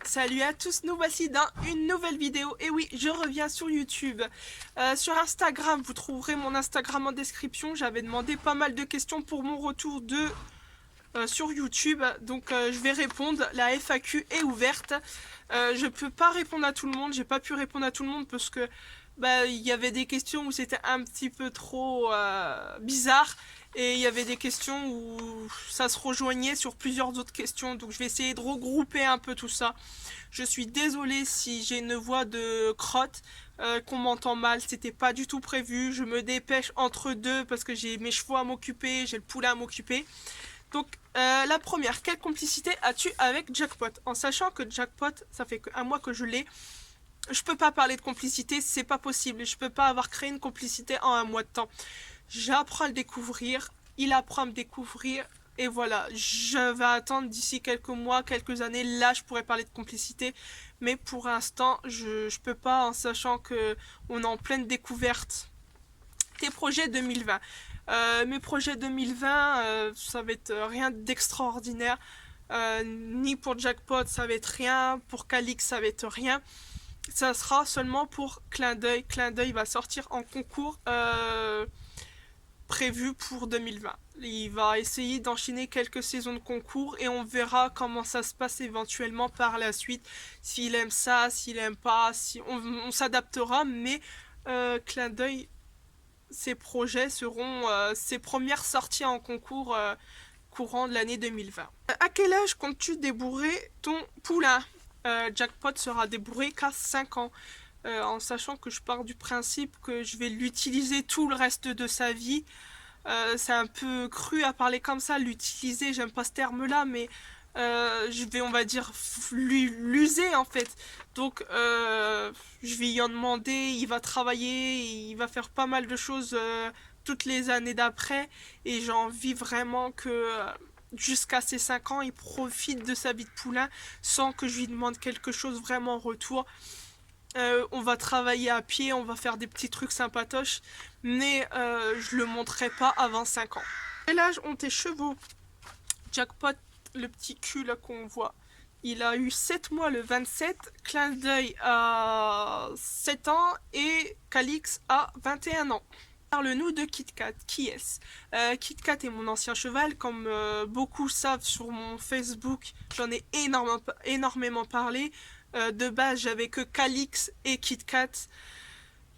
Salut à tous, nous voici dans une nouvelle vidéo. Et oui, je reviens sur YouTube. Sur Instagram, vous trouverez mon Instagram en description. J'avais demandé pas mal de questions pour mon retour sur YouTube. Donc je vais répondre. La FAQ est ouverte. Je peux pas répondre à tout le monde. J'ai pas pu répondre à tout le monde parce que il y avait des questions où c'était un petit peu trop bizarre. Et il y avait des questions où ça se rejoignait sur plusieurs autres questions. Donc je vais essayer de regrouper un peu tout ça. Je suis désolée si j'ai une voix de crotte, qu'on m'entend mal. C'était pas du tout prévu. Je me dépêche entre deux parce que j'ai mes chevaux à m'occuper, j'ai le poulet à m'occuper. Donc la première, quelle complicité as-tu avec Jackpot? En sachant que Jackpot, ça fait qu'un mois que je l'ai. Je peux pas parler de complicité, c'est pas possible. Je peux pas avoir créé une complicité en un mois de temps. J'apprends à le découvrir, il apprend à me découvrir, et voilà, je vais attendre d'ici quelques mois, quelques années, là je pourrais parler de complicité, mais pour l'instant je peux pas, en sachant que on est en pleine découverte. Tes projets 2020. Mes projets 2020, ça va être rien d'extraordinaire, ni pour Jackpot ça va être rien, pour Calix ça va être rien. Ça sera seulement pour Clin d'œil. Clin d'œil va sortir en concours prévu pour 2020. Il va essayer d'enchaîner quelques saisons de concours et on verra comment ça se passe éventuellement par la suite. S'il aime ça, s'il aime pas, si on s'adaptera, mais Clin d'œil, ses projets seront ses premières sorties en concours courant de l'année 2020. À quel âge comptes-tu débourrer ton poulain? Jackpot sera débourré qu'à 5 ans. En sachant que je pars du principe que je vais l'utiliser tout le reste de sa vie. C'est un peu cru à parler comme ça, l'utiliser, j'aime pas ce terme-là, mais je vais, on va dire, l'user en fait. Donc, je vais y en demander, il va travailler, il va faire pas mal de choses toutes les années d'après, et j'ai envie vraiment que jusqu'à ses 5 ans, il profite de sa vie de poulain sans que je lui demande quelque chose vraiment en retour. On va travailler à pied, on va faire des petits trucs sympatoches, mais je le montrerai pas avant 5 ans. Quel âge ont tes chevaux? Jackpot, le petit cul là qu'on voit, il a eu 7 mois le 27, Clin d'œil à 7 ans et Calix à 21 ans. Parle-nous de KitKat, qui est-ce? KitKat est mon ancien cheval, comme beaucoup savent sur mon Facebook, j'en ai énormément parlé. De base, j'avais que Calix et KitKat.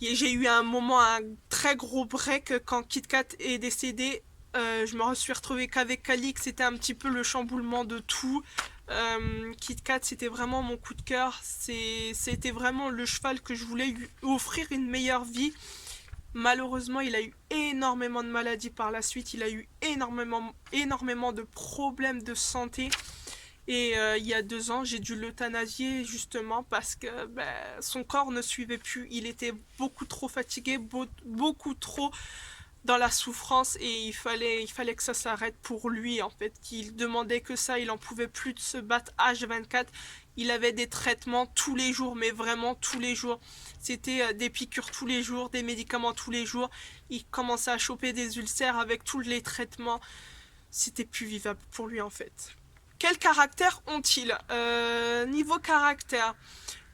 J'ai eu un moment, un très gros break quand KitKat est décédé. Je me suis retrouvée qu'avec Calix, c'était un petit peu le chamboulement de tout. KitKat, c'était vraiment mon coup de cœur. C'était vraiment le cheval que je voulais lui offrir une meilleure vie. Malheureusement, il a eu énormément de maladies par la suite. Il a eu énormément de problèmes de santé. Et il y a 2 ans, j'ai dû l'euthanasier justement parce que son corps ne suivait plus. Il était beaucoup trop fatigué, beaucoup trop dans la souffrance, et il fallait que ça s'arrête pour lui en fait. Il demandait que ça, il en pouvait plus de se battre H24. Il avait des traitements tous les jours, mais vraiment tous les jours. C'était des piqûres tous les jours, des médicaments tous les jours. Il commençait à choper des ulcères avec tous les traitements. C'était plus vivable pour lui en fait. Quel caractère ont-ils? Niveau caractère,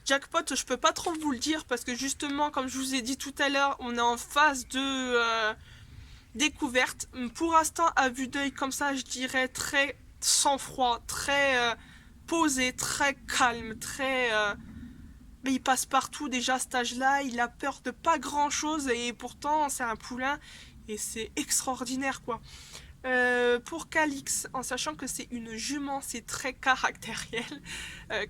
Jackpot, je peux pas trop vous le dire parce que justement, comme je vous ai dit tout à l'heure, on est en phase de découverte. Pour l'instant, à vue d'œil comme ça, je dirais très sang-froid, très posé, très calme, très... mais il passe partout déjà à cet âge-là, il a peur de pas grand-chose et pourtant c'est un poulain et c'est extraordinaire quoi. Pour Calix, en sachant que c'est une jument, c'est très caractériel.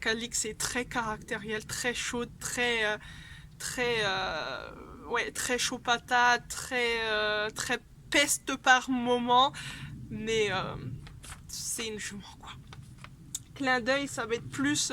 Calix est très caractériel, très chaud, très chaud patate, très peste par moment, mais c'est une jument quoi. Clin d'œil, ça va être plus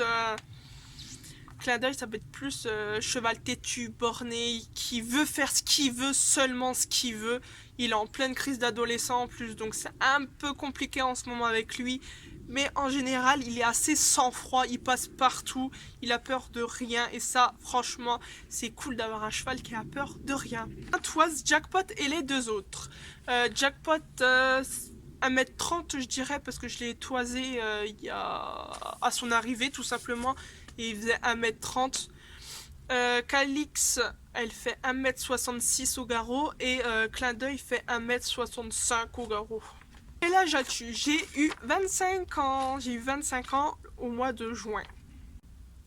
cheval têtu, borné, qui veut faire ce qu'il veut, seulement ce qu'il veut. Il est en pleine crise d'adolescent en plus, donc c'est un peu compliqué en ce moment avec lui. Mais en général, il est assez sang-froid, il passe partout, il a peur de rien. Et ça, franchement, c'est cool d'avoir un cheval qui a peur de rien. Toise, Jackpot et les 2 autres. Jackpot, 1m30 je dirais, parce que je l'ai toisé à son arrivée tout simplement. et il faisait 1m30. Calix, elle fait 1m66 au garrot et Clin d'œil fait 1m65 au garrot. Quel âge as-tu? J'ai eu 25 ans. J'ai eu 25 ans au mois de juin.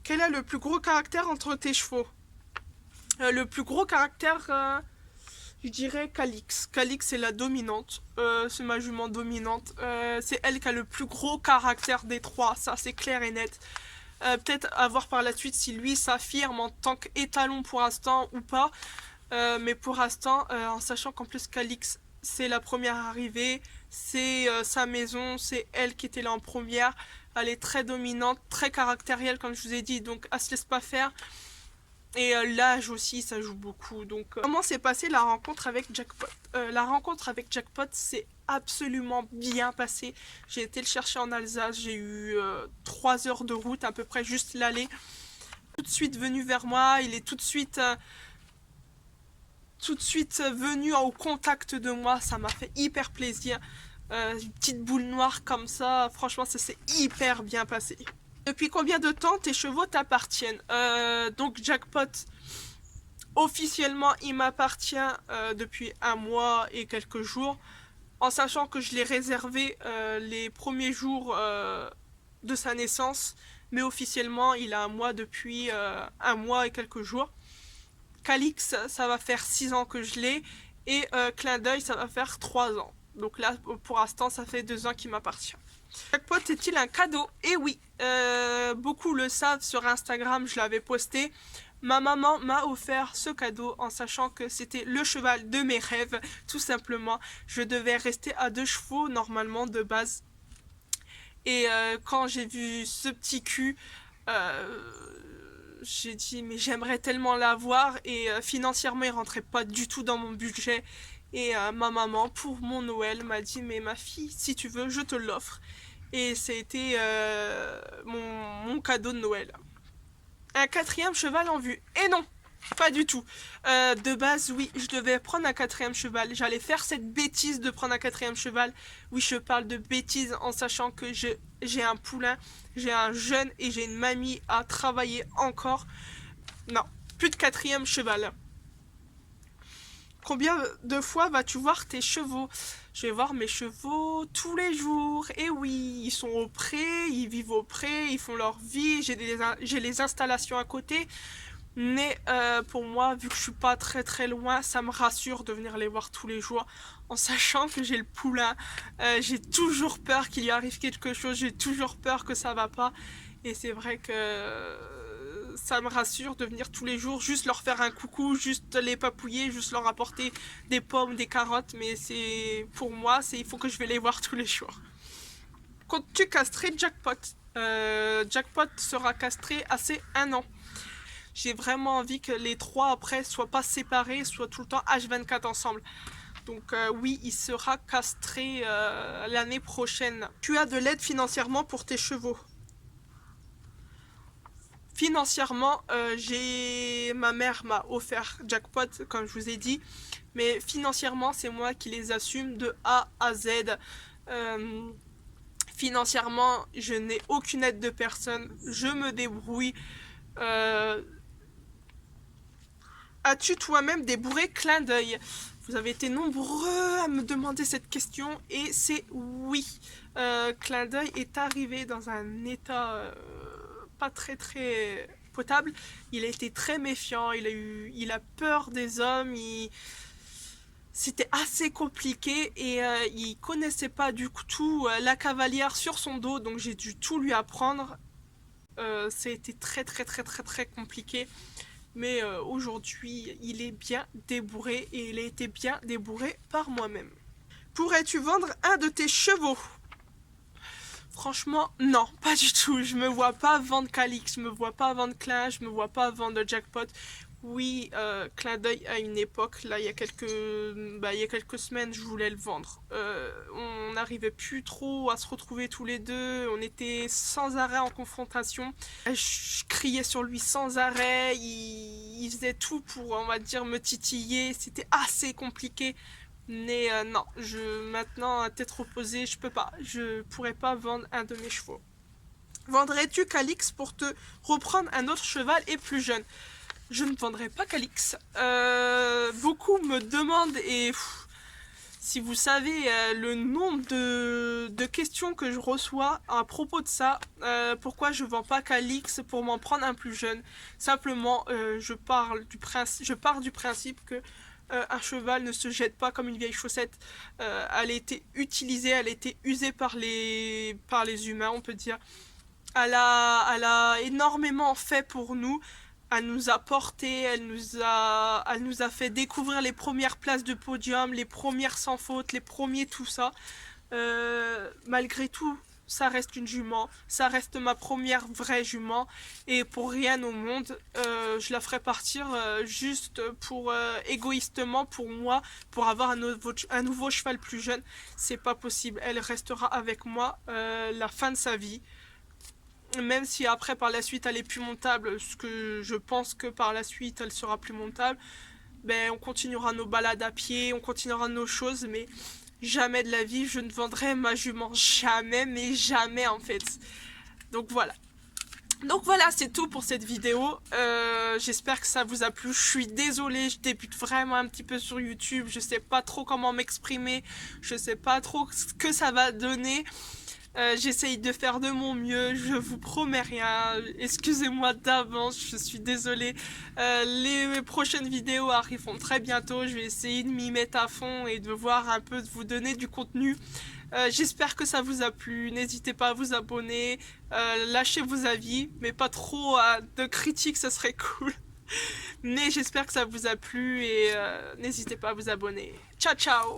Quel est le plus gros caractère entre tes chevaux? Le plus gros caractère, je dirais Calix. Calix c'est la dominante. C'est ma jument dominante. C'est elle qui a le plus gros caractère des trois. Ça c'est clair et net. Peut-être à voir par la suite si lui s'affirme en tant qu'étalon pour l'instant ou pas. Mais pour l'instant, en sachant qu'en plus Calix c'est la première arrivée, c'est sa maison, c'est elle qui était là en première. Elle est très dominante, très caractérielle comme je vous ai dit, donc elle se laisse pas faire. Et l'âge aussi, ça joue beaucoup. Donc, comment s'est passée la rencontre avec Jackpot? La rencontre avec Jackpot s'est absolument bien passée. J'ai été le chercher en Alsace. J'ai eu 3 heures de route, à peu près juste l'aller. Tout de suite venu vers moi. Il est tout de suite venu au contact de moi. Ça m'a fait hyper plaisir. Une petite boule noire comme ça. Franchement, ça s'est hyper bien passé. Depuis combien de temps tes chevaux t'appartiennent? Donc Jackpot, officiellement il m'appartient depuis 1 mois et quelques jours, en sachant que je l'ai réservé les premiers jours de sa naissance, mais officiellement il a 1 mois depuis 1 mois et quelques jours. Calix, ça va faire 6 ans que je l'ai, et Clin d'œil, ça va faire 3 ans. Donc là, pour l'instant, ça fait 2 ans qu'il m'appartient. Jackpot est-il un cadeau? Eh oui, beaucoup le savent sur Instagram, je l'avais posté. Ma maman m'a offert ce cadeau en sachant que c'était le cheval de mes rêves, tout simplement. Je devais rester à 2 chevaux normalement de base. Et quand j'ai vu ce petit cul, j'ai dit mais j'aimerais tellement l'avoir, et financièrement il rentrait pas du tout dans mon budget. Et ma maman, pour mon Noël, m'a dit mais ma fille, si tu veux, je te l'offre. Et ça a été mon cadeau de Noël. Un 4e cheval en vue. Et non, pas du tout. De base, oui, je devais prendre un 4e cheval. J'allais faire cette bêtise de prendre un 4e cheval. Oui, je parle de bêtise en sachant que j'ai un poulain, j'ai un jeune et j'ai une mamie à travailler encore. Non, plus de 4e cheval. Combien de fois vas-tu voir tes chevaux? Je vais voir mes chevaux tous les jours. Et oui, ils sont au pré, ils vivent au pré, ils font leur vie. J'ai les installations à côté. Mais pour moi, vu que je suis pas très très loin, ça me rassure de venir les voir tous les jours. En sachant que j'ai le poulain, j'ai toujours peur qu'il lui arrive quelque chose. J'ai toujours peur que ça va pas. Et c'est vrai que ça me rassure de venir tous les jours, juste leur faire un coucou, juste les papouiller, juste leur apporter des pommes, des carottes. Mais c'est pour moi, il faut que je vais les voir tous les jours. Comptes-tu castrer Jackpot? Jackpot sera castré à ses 1 an. J'ai vraiment envie que les 3 après soient pas séparés, soient tout le temps H24 ensemble. Donc oui, il sera castré l'année prochaine. Tu as de l'aide financièrement pour tes chevaux? Financièrement, ma mère m'a offert Jackpot, comme je vous ai dit. Mais financièrement, c'est moi qui les assume de A à Z. Financièrement, je n'ai aucune aide de personne. Je me débrouille. As-tu toi-même débourré Clin d'œil? Vous avez été nombreux à me demander cette question et c'est oui. Clin d'œil est arrivé dans un état pas très très potable. Il a été très méfiant, il a peur des hommes, c'était assez compliqué et il connaissait pas du tout la cavalière sur son dos, donc j'ai dû tout lui apprendre. Ça a été très très très très très compliqué. Mais aujourd'hui, il est bien débourré et il a été bien débourré par moi-même. Pourrais-tu vendre un de tes chevaux? Franchement, non, pas du tout. Je me vois pas vendre Calix, je me vois pas vendre Clin, je me vois pas vendre Jackpot. Oui, Clin d'œil à une époque, là il y a quelques semaines, je voulais le vendre. On n'arrivait plus trop à se retrouver tous les deux, on était sans arrêt en confrontation. Je criais sur lui sans arrêt, il faisait tout pour, on va dire, me titiller. C'était assez compliqué. Mais non, maintenant à tête reposée, je peux pas. Je pourrais pas vendre un de mes chevaux. vendrais-tu Calix pour te reprendre un autre cheval et plus jeune? Je ne vendrai pas Calix. Beaucoup me demandent et si vous savez le nombre de questions que je reçois à propos de ça, pourquoi je vends pas Calix pour m'en prendre un plus jeune, simplement je pars du principe que un cheval ne se jette pas comme une vieille chaussette. Elle a été utilisée, elle a été usée par les humains, on peut dire. Elle a énormément fait pour nous. Elle nous a porté, elle nous a fait découvrir les premières places de podium, les premières sans faute, les premiers tout ça. Malgré tout, ça reste une jument, ça reste ma première vraie jument et pour rien au monde, je la ferai partir juste pour égoïstement pour moi, pour avoir un nouveau cheval plus jeune. C'est pas possible, elle restera avec moi la fin de sa vie. Même si après par la suite elle est plus montable, ce que je pense que par la suite elle sera plus montable, ben on continuera nos balades à pied, on continuera nos choses, mais jamais de la vie je ne vendrai ma jument, jamais, mais jamais en fait. Donc voilà. Donc voilà, c'est tout pour cette vidéo. J'espère que ça vous a plu. Je suis désolée, je débute vraiment un petit peu sur YouTube. Je sais pas trop comment m'exprimer. Je sais pas trop ce que ça va donner. J'essaye de faire de mon mieux, je vous promets rien, excusez-moi d'avance, je suis désolée. Les prochaines vidéos arriveront très bientôt, je vais essayer de m'y mettre à fond et de voir un peu, de vous donner du contenu. J'espère que ça vous a plu, n'hésitez pas à vous abonner, lâchez vos avis, mais pas trop de critiques, ça serait cool. Mais j'espère que ça vous a plu et n'hésitez pas à vous abonner. Ciao ciao!